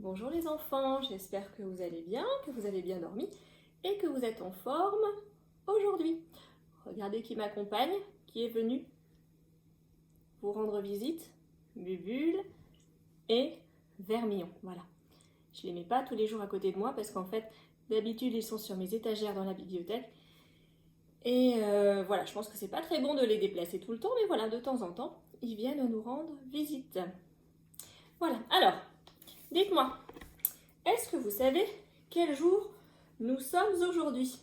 Bonjour les enfants, j'espère que vous allez bien, que vous avez bien dormi et que vous êtes en forme aujourd'hui. Regardez qui m'accompagne, qui est venu vous rendre visite, Bubule et Vermillon. Voilà. Je ne les mets pas tous les jours à côté de moi parce qu'en fait, d'habitude, ils sont sur mes étagères dans la bibliothèque. Et voilà, je pense que c'est pas très bon de les déplacer tout le temps, mais voilà, de temps en temps, ils viennent nous rendre visite. Voilà, alors, dites-moi, est-ce que vous savez quel jour nous sommes aujourd'hui?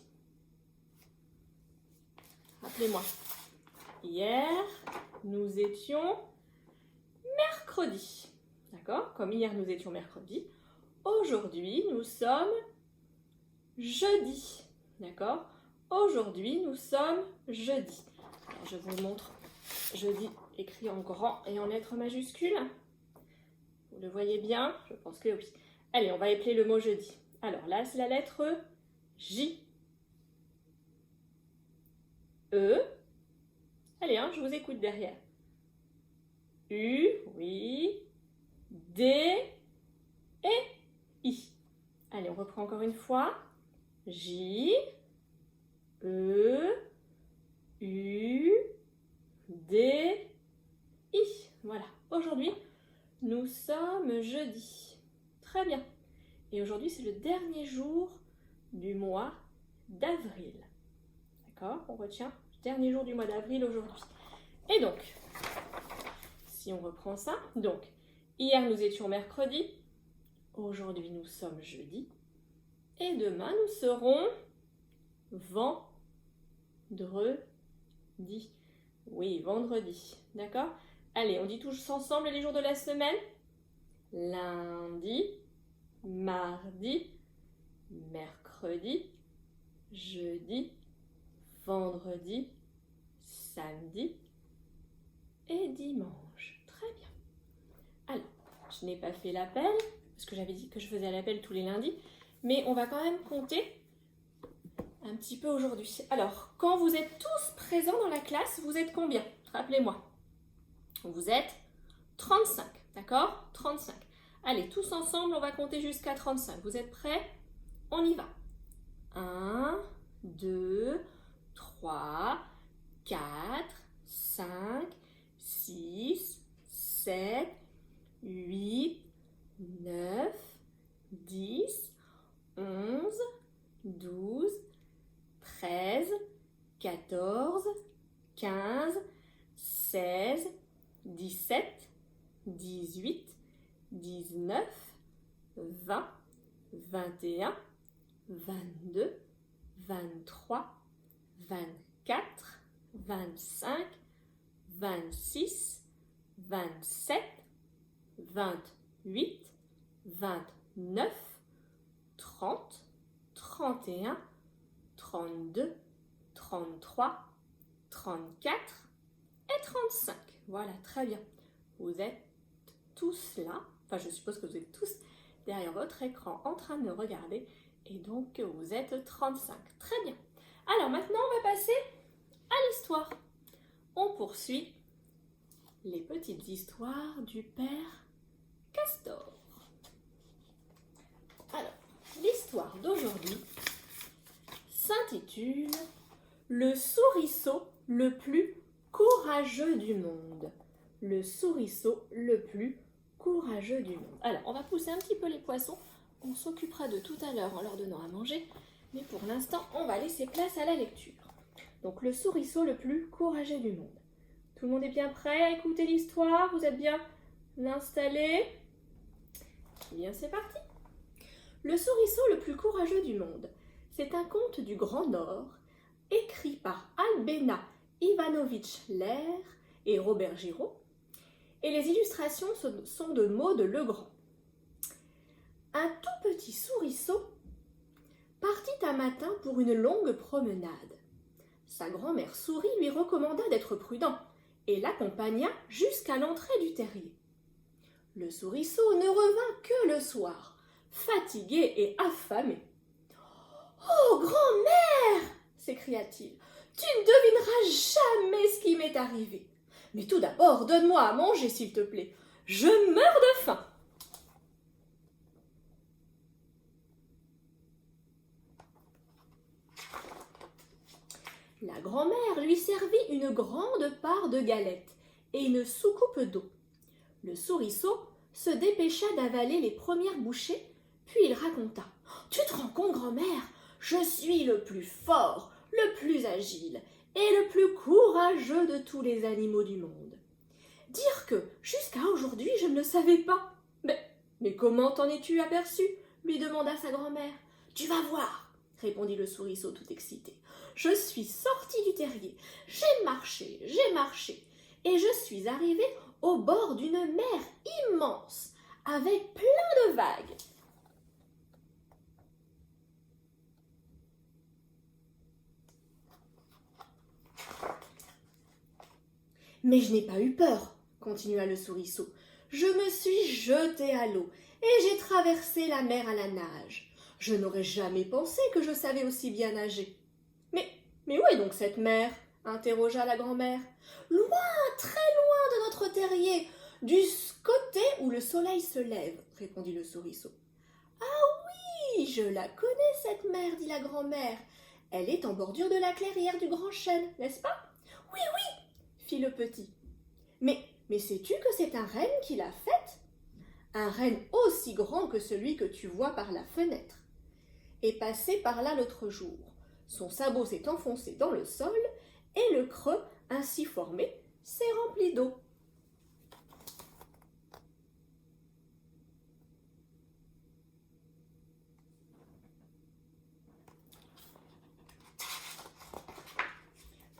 Rappelez-moi, hier, nous étions mercredi. D'accord? Comme hier, nous étions mercredi. Aujourd'hui, nous sommes jeudi. D'accord? Aujourd'hui, nous sommes jeudi. Alors, je vous montre jeudi écrit en grand et en lettres majuscules. Vous le voyez bien? Je pense que oui. Allez, on va épeler le mot jeudi. Alors là, c'est la lettre J. E. Allez, je vous écoute derrière. U, oui. D et I. Allez, on reprend encore une fois. J, E, U, D, I. Voilà. Aujourd'hui, nous sommes jeudi. Très bien. Et aujourd'hui, c'est le dernier jour du mois d'avril. D'accord? On retient le dernier jour du mois d'avril aujourd'hui. Et donc, si on reprend ça, donc, hier nous étions mercredi, aujourd'hui nous sommes jeudi, et demain nous serons vendredi. Oui, vendredi. D'accord? Allez, on dit tous ensemble les jours de la semaine. Lundi, mardi, mercredi, jeudi, vendredi, samedi et dimanche. Très bien. Alors, je n'ai pas fait l'appel, parce que j'avais dit que je faisais l'appel tous les lundis, mais on va quand même compter un petit peu aujourd'hui. Alors, quand vous êtes tous présents dans la classe, vous êtes combien? Rappelez-moi. Vous êtes 35, d'accord? 35. Allez, tous ensemble, on va compter jusqu'à 35. Vous êtes prêts? On y va. 1, 2, 3, 4, 5, 6, 7, 8, 9, 10, 11, 12, 13, 14, 15, 16, 17, 18, 19, 20, 21, 22, 23, 24, 25, 26, 27, 28, 29, 30, 31, 32, 33, 34 et 35. Voilà, très bien. Vous êtes tous là. Enfin, je suppose que vous êtes tous derrière votre écran en train de me regarder. Et donc, vous êtes 35. Très bien. Alors, maintenant, on va passer à l'histoire. On poursuit les petites histoires du père Castor. Alors, l'histoire d'aujourd'hui s'intitule « Le souriceau le plus courageux du monde ». Le souriceau le plus courageux du monde. Alors, on va pousser un petit peu les poissons. On s'occupera de tout à l'heure en leur donnant à manger. Mais pour l'instant, on va laisser place à la lecture. Donc, le souriceau le plus courageux du monde. Tout le monde est bien prêt à écouter l'histoire? Vous êtes bien installés? Eh bien, c'est parti. Le souriceau le plus courageux du monde. C'est un conte du Grand Nord, écrit par Albena Ivanovitch Lehr et Robert Giraud. Et les illustrations sont de Maud Legrand. Un tout petit souriceau partit un matin pour une longue promenade. Sa grand-mère souris lui recommanda d'être prudent et l'accompagna jusqu'à l'entrée du terrier. Le souriceau ne revint que le soir, fatigué et affamé. « Oh, grand-mère !» s'écria-t-il. « Tu ne devineras jamais ce qui m'est arrivé. Mais tout d'abord, donne-moi à manger, s'il te plaît. Je meurs de faim. » La grand-mère lui servit une grande part de galettes et une soucoupe d'eau. Le souriceau se dépêcha d'avaler les premières bouchées, puis il raconta. « Tu te rends compte, grand-mère, je suis le plus fort, le plus agile et le plus courageux de tous les animaux du monde. Dire que jusqu'à aujourd'hui je ne le savais pas. Mais comment t'en es-tu aperçu ?» lui demanda sa grand-mère. « Tu vas voir, » répondit le souriceau tout excité. « Je suis sorti du terrier, j'ai marché, et je suis arrivé au bord d'une mer immense, avec plein de vagues. Mais je n'ai pas eu peur, continua le souriceau. Je me suis jeté à l'eau et j'ai traversé la mer à la nage. Je n'aurais jamais pensé que je savais aussi bien nager. Mais où est donc cette mer ? Interrogea la grand-mère. Loin, très loin de notre terrier, du côté où le soleil se lève, répondit le souriceau. Ah oui, je la connais cette mer, dit la grand-mère. Elle est en bordure de la clairière du grand chêne, n'est-ce pas ? Oui, oui, fit le petit. Mais sais-tu que c'est un renne qui l'a faite ? Un renne aussi grand que celui que tu vois par la fenêtre. Est passé par là l'autre jour. Son sabot s'est enfoncé dans le sol et le creux ainsi formé s'est rempli d'eau.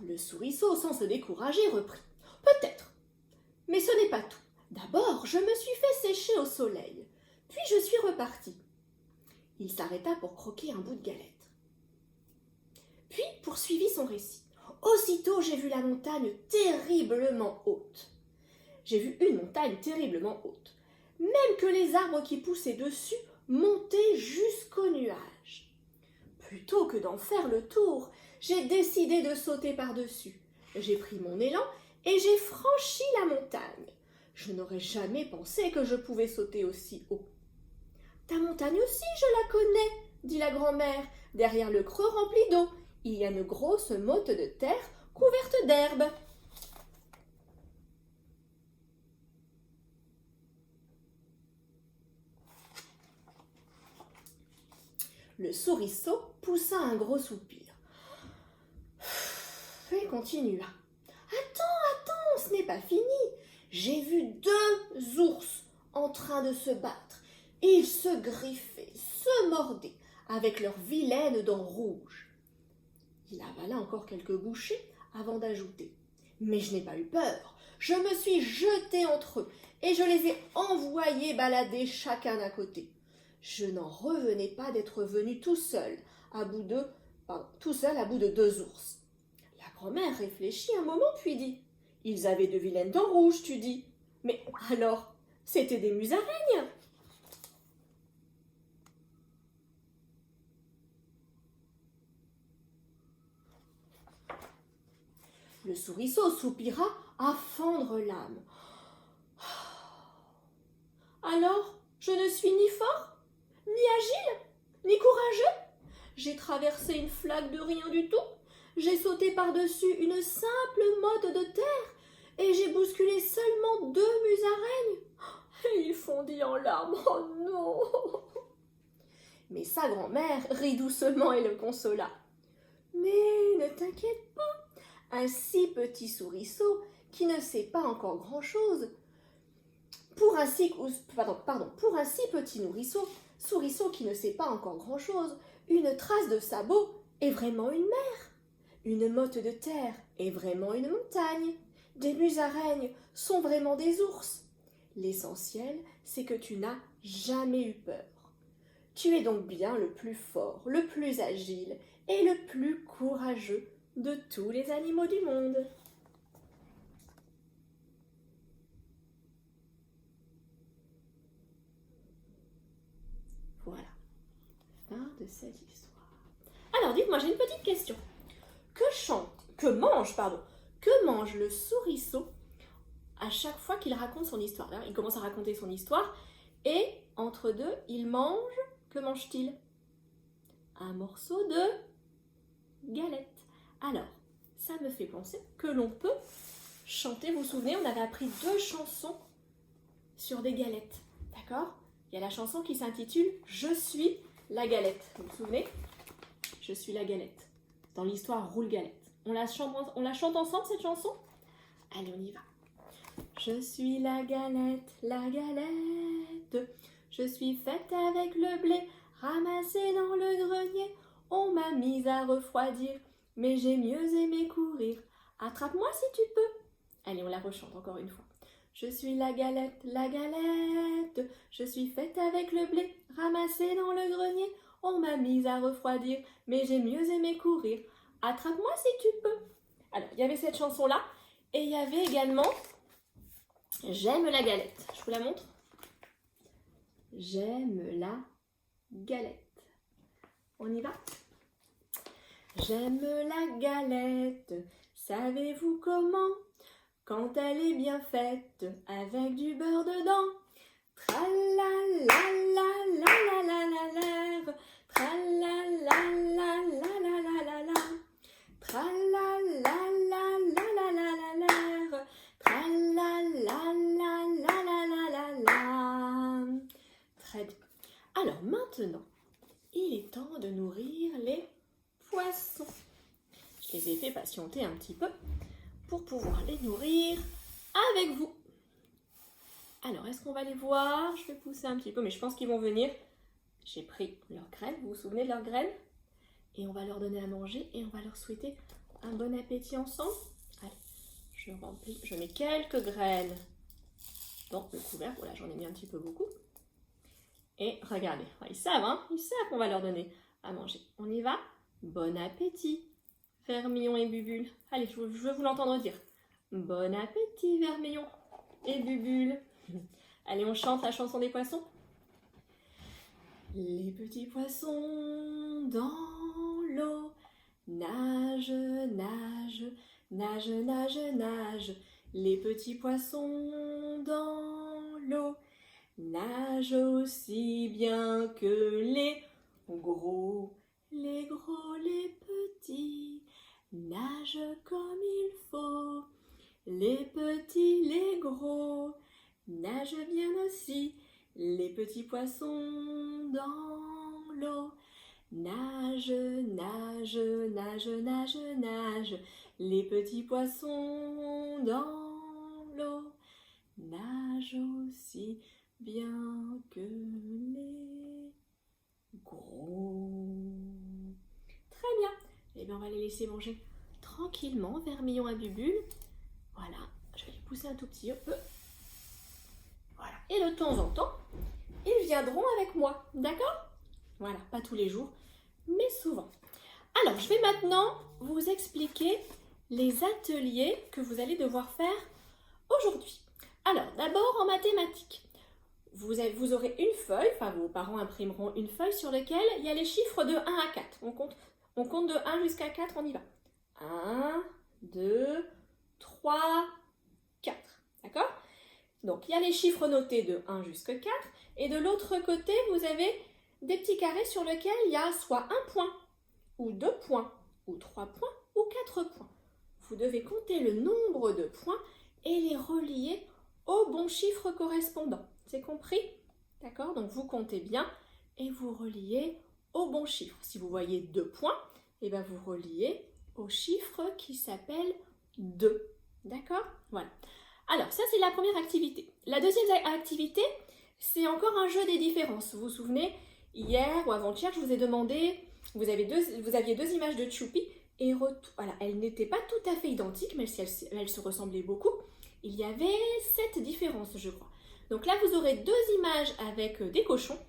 Le souriceau, sans se décourager, reprit. Peut-être, mais ce n'est pas tout. D'abord, je me suis fait sécher au soleil, puis je suis reparti. Il s'arrêta pour croquer un bout de galette. Puis poursuivit son récit. Aussitôt, j'ai vu la montagne terriblement haute. J'ai vu une montagne terriblement haute. Même que les arbres qui poussaient dessus montaient jusqu'aux nuages. Plutôt que d'en faire le tour, j'ai décidé de sauter par-dessus. J'ai pris mon élan et j'ai franchi la montagne. Je n'aurais jamais pensé que je pouvais sauter aussi haut. « Ta montagne aussi, je la connais, » dit la grand-mère. « Derrière le creux rempli d'eau, il y a une grosse motte de terre couverte d'herbe. » Le souriceau poussa un gros soupir et continua. « Attends, ce n'est pas fini. J'ai vu 2 ours en train de se battre. Ils se griffaient, se mordaient, avec leurs vilaines dents rouges. » Il avala encore quelques bouchées avant d'ajouter. « Mais je n'ai pas eu peur. Je me suis jeté entre eux et je les ai envoyés balader chacun d'un côté. Je n'en revenais pas d'être venu tout seul à bout de 2 ours. » La grand-mère réfléchit un moment puis dit. « Ils avaient de vilaines dents rouges, tu dis. Mais alors, c'était des musaraignes. » Le souriceau soupira à fendre l'âme. « Alors, je ne suis ni fort, ni agile, ni courageux. J'ai traversé une flaque de rien du tout. J'ai sauté par-dessus une simple motte de terre et j'ai bousculé seulement 2 musaraignes. Et il fondit en larmes. Oh non !» Mais sa grand-mère rit doucement et le consola. « Mais ne t'inquiète pas. Un si petit souriceau qui ne sait pas encore grand-chose. Pour un si petit souriceau qui ne sait pas encore grand-chose, une trace de sabot est vraiment une mer. Une motte de terre est vraiment une montagne. Des musaraignes sont vraiment des ours. L'essentiel, c'est que tu n'as jamais eu peur. Tu es donc bien le plus fort, le plus agile et le plus courageux de tous les animaux du monde. » Voilà, fin de cette histoire. Alors, dites-moi, j'ai une petite question. Que mange le souriceau à chaque fois qu'il raconte son histoire ? Là, il commence à raconter son histoire et entre deux, il mange. Que mange-t-il ? Un morceau de galette. Alors, ça me fait penser que l'on peut chanter. Vous vous souvenez, on avait appris 2 chansons sur des galettes, d'accord? Il y a la chanson qui s'intitule « Je suis la galette ». Vous vous souvenez? Je suis la galette. Dans l'histoire Roule Galette. On la chante ensemble cette chanson? Allez, on y va. Je suis la galette, la galette. Je suis faite avec le blé ramassé dans le grenier. On m'a mise à refroidir, mais j'ai mieux aimé courir. Attrape-moi si tu peux. Allez, on la rechante encore une fois. Je suis la galette, la galette. Je suis faite avec le blé ramassé dans le grenier. On m'a mise à refroidir, mais j'ai mieux aimé courir. Attrape-moi si tu peux. Alors, il y avait cette chanson-là, et il y avait également J'aime la galette. Je vous la montre. J'aime la galette. On y va? J'aime la galette. Savez-vous comment? Quand elle est bien faite, avec du beurre dedans. Tralalalalalalala. Tralalalalalalala. Tralalalalalalala. Tralalalalalalala. Très bien. Alors maintenant, il est temps de nourrir les poissons. Je les ai fait patienter un petit peu pour pouvoir les nourrir avec vous. Alors, est-ce qu'on va les voir? Je vais pousser un petit peu, mais je pense qu'ils vont venir. J'ai pris leurs graines, vous vous souvenez de leurs graines? Et on va leur donner à manger et on va leur souhaiter un bon appétit ensemble. Allez, je remplis, je mets quelques graines dans le couvercle. Voilà, j'en ai mis un petit peu beaucoup. Et regardez, ils savent, hein, ils savent qu'on va leur donner à manger. On y va? Bon appétit, Vermillon et Bubule. Allez, je veux vous l'entendre dire. Bon appétit, Vermillon et Bubule. Allez, on chante la chanson des poissons. Les petits poissons dans l'eau nagent, nagent, nagent, nagent, nagent. Les petits poissons dans l'eau nagent aussi bien que les gros. Les gros, les petits nagent comme il faut. Les petits, les gros nagent bien aussi. Les petits poissons dans l'eau nagent, nagent, nagent, nagent, nagent. Les petits poissons dans l'eau nagent aussi bien que les gros. Très bien. Eh bien, on va les laisser manger tranquillement, Vermillon à Bubule. Voilà, je vais les pousser un tout petit peu. Voilà. Et de temps en temps, ils viendront avec moi, d'accord? Voilà, pas tous les jours, mais souvent. Alors, je vais maintenant vous expliquer les ateliers que vous allez devoir faire aujourd'hui. Alors, d'abord en mathématiques. Vous aurez une feuille, enfin vos parents imprimeront une feuille sur laquelle il y a les chiffres de 1 à 4. On compte de 1 jusqu'à 4, on y va. 1, 2, 3, 4. D'accord? Donc, il y a les chiffres notés de 1 jusqu'à 4. Et de l'autre côté, vous avez des petits carrés sur lesquels il y a soit 1 point, ou 2 points, ou 3 points, ou 4 points. Vous devez compter le nombre de points et les relier au bon chiffre correspondant. C'est compris? D'accord? Donc, vous comptez bien et vous reliez au bon chiffre. Si vous voyez 2 points, et bien vous reliez au chiffre qui s'appelle 2. D'accord? Voilà. Alors, ça, c'est la première activité. La deuxième activité, c'est encore un jeu des différences. Vous vous souvenez, hier ou avant-hier, je vous ai demandé, vous aviez 2 images de Choupi, et voilà, elles n'étaient pas tout à fait identiques, mais elles se ressemblaient beaucoup. Il y avait 7 différences, je crois. Donc là, vous aurez 2 images avec des cochons,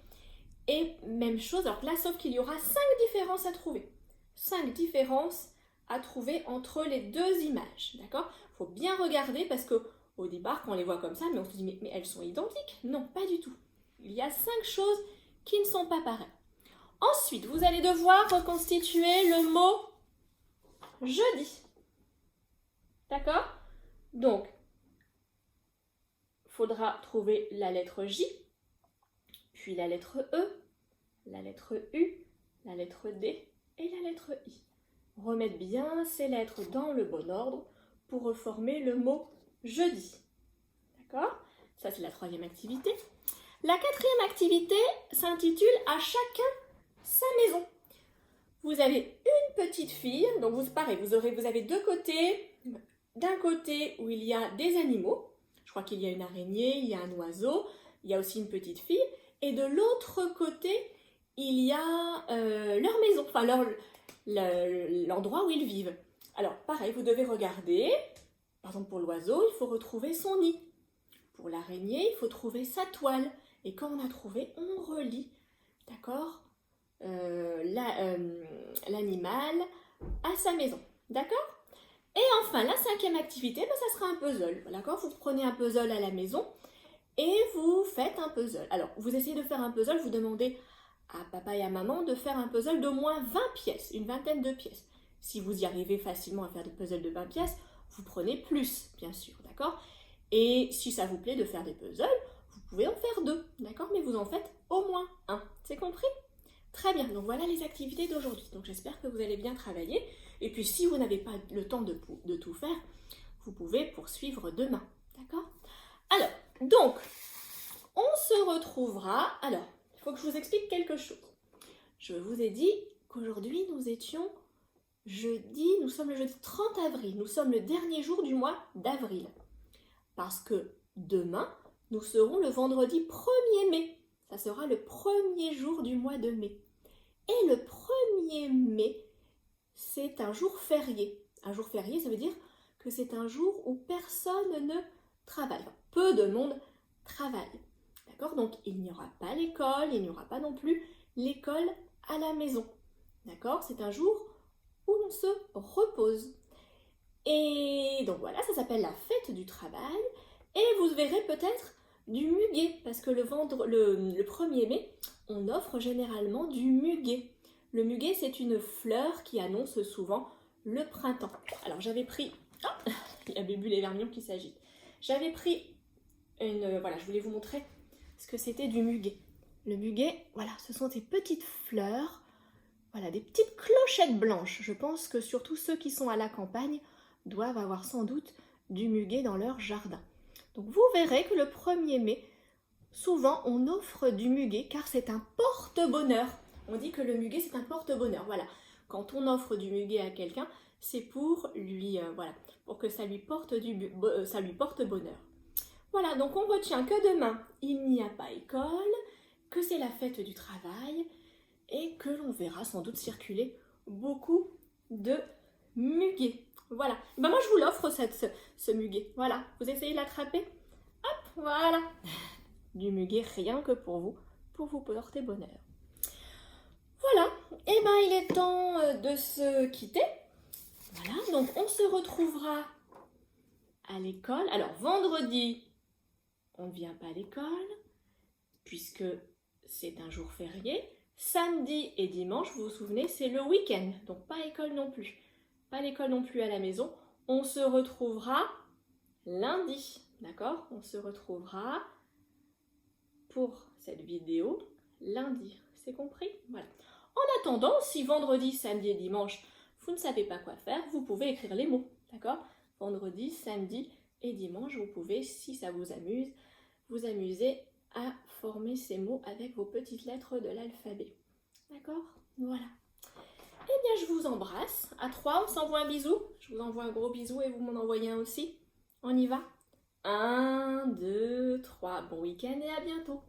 et même chose, alors là, sauf qu'il y aura 5 différences à trouver. 5 différences à trouver entre les 2 images, d'accord? Il faut bien regarder parce que au départ, quand on les voit comme ça, mais on se dit, mais elles sont identiques? Non, pas du tout. Il y a 5 choses qui ne sont pas pareilles. Ensuite, vous allez devoir reconstituer le mot jeudi. D'accord? Donc, il faudra trouver la lettre J, puis la lettre E, la lettre U, la lettre D et la lettre I. remettre bien ces lettres dans le bon ordre pour reformer le mot jeudi. D'accord? Ça, c'est la troisième activité. La quatrième activité s'intitule « À chacun sa maison ». Vous avez une petite fille, donc pareil, vous avez deux côtés. D'un côté où il y a des animaux, je crois qu'il y a une araignée, il y a un oiseau, il y a aussi une petite fille. Et de l'autre côté, il y a leur maison, enfin l'endroit où ils vivent. Alors pareil, vous devez regarder, par exemple pour l'oiseau, il faut retrouver son nid. Pour l'araignée, il faut trouver sa toile. Et quand on a trouvé, on relie, d'accord, l'animal à sa maison, d'accord? Et enfin, la cinquième activité, ça sera un puzzle, d'accord? Vous prenez un puzzle à la maison et vous faites un puzzle. Alors, vous essayez de faire un puzzle, vous demandez à papa et à maman de faire un puzzle d'au moins 20 pièces, une vingtaine de pièces. Si vous y arrivez facilement à faire des puzzles de 20 pièces, vous prenez plus, bien sûr, d'accord? Et si ça vous plaît de faire des puzzles, vous pouvez en faire 2, d'accord? Mais vous en faites au moins 1, c'est compris? Très bien, donc voilà les activités d'aujourd'hui. Donc j'espère que vous allez bien travailler. Et puis si vous n'avez pas le temps de tout faire, vous pouvez poursuivre demain, d'accord? Alors, donc, on se retrouvera. Alors, il faut que je vous explique quelque chose. Je vous ai dit qu'aujourd'hui nous sommes le jeudi 30 avril. Nous sommes le dernier jour du mois d'avril. Parce que demain, nous serons le vendredi 1er mai. Ça sera le premier jour du mois de mai. Et le 1er mai, c'est un jour férié. Un jour férié, ça veut dire que c'est un jour où personne ne travaille. Enfin, peu de monde travaille. D'accord? Donc, il n'y aura pas l'école, il n'y aura pas non plus l'école à la maison. D'accord? C'est un jour où l'on se repose. Et donc voilà, ça s'appelle la fête du travail. Et vous verrez peut-être du muguet, parce que le 1er mai, on offre généralement du muguet. Le muguet, c'est une fleur qui annonce souvent le printemps. Alors j'avais pris... Oh, il y a Bébule et Vermillon qui s'agitent. J'avais pris voilà, je voulais vous montrer ce que c'était du muguet. Le muguet, voilà, ce sont des petites fleurs, voilà, des petites clochettes blanches. Je pense que surtout ceux qui sont à la campagne doivent avoir sans doute du muguet dans leur jardin. Donc vous verrez que le 1er mai, souvent on offre du muguet car c'est un porte-bonheur. On dit que le muguet c'est un porte-bonheur. Voilà, quand on offre du muguet à quelqu'un, c'est pour lui, pour que ça lui porte bonheur. Voilà, donc on retient que demain il n'y a pas école, que c'est la fête du travail et que l'on verra sans doute circuler beaucoup de muguet. Voilà, ben moi je vous l'offre ce muguet. Voilà, vous essayez de l'attraper. Hop, voilà. Du muguet rien que pour vous porter bonheur. Voilà, et ben il est temps de se quitter. Voilà, donc on se retrouvera à l'école. Alors vendredi, on ne vient pas à l'école puisque c'est un jour férié. Samedi et dimanche, vous vous souvenez, c'est le week-end, donc pas école non plus. Pas l'école non plus à la maison. On se retrouvera lundi, d'accord? On se retrouvera pour cette vidéo lundi, c'est compris? Voilà. En attendant, si vendredi, samedi et dimanche, vous ne savez pas quoi faire, vous pouvez écrire les mots, d'accord? Vendredi, samedi et dimanche, vous pouvez, si ça vous amuse, vous amuser à former ces mots avec vos petites lettres de l'alphabet. D'accord? Voilà. Eh bien, je vous embrasse. À 3, on s'envoie un bisou. Je vous envoie un gros bisou et vous m'en envoyez un aussi. On y va? 1, 2, 3. Bon week-end et à bientôt.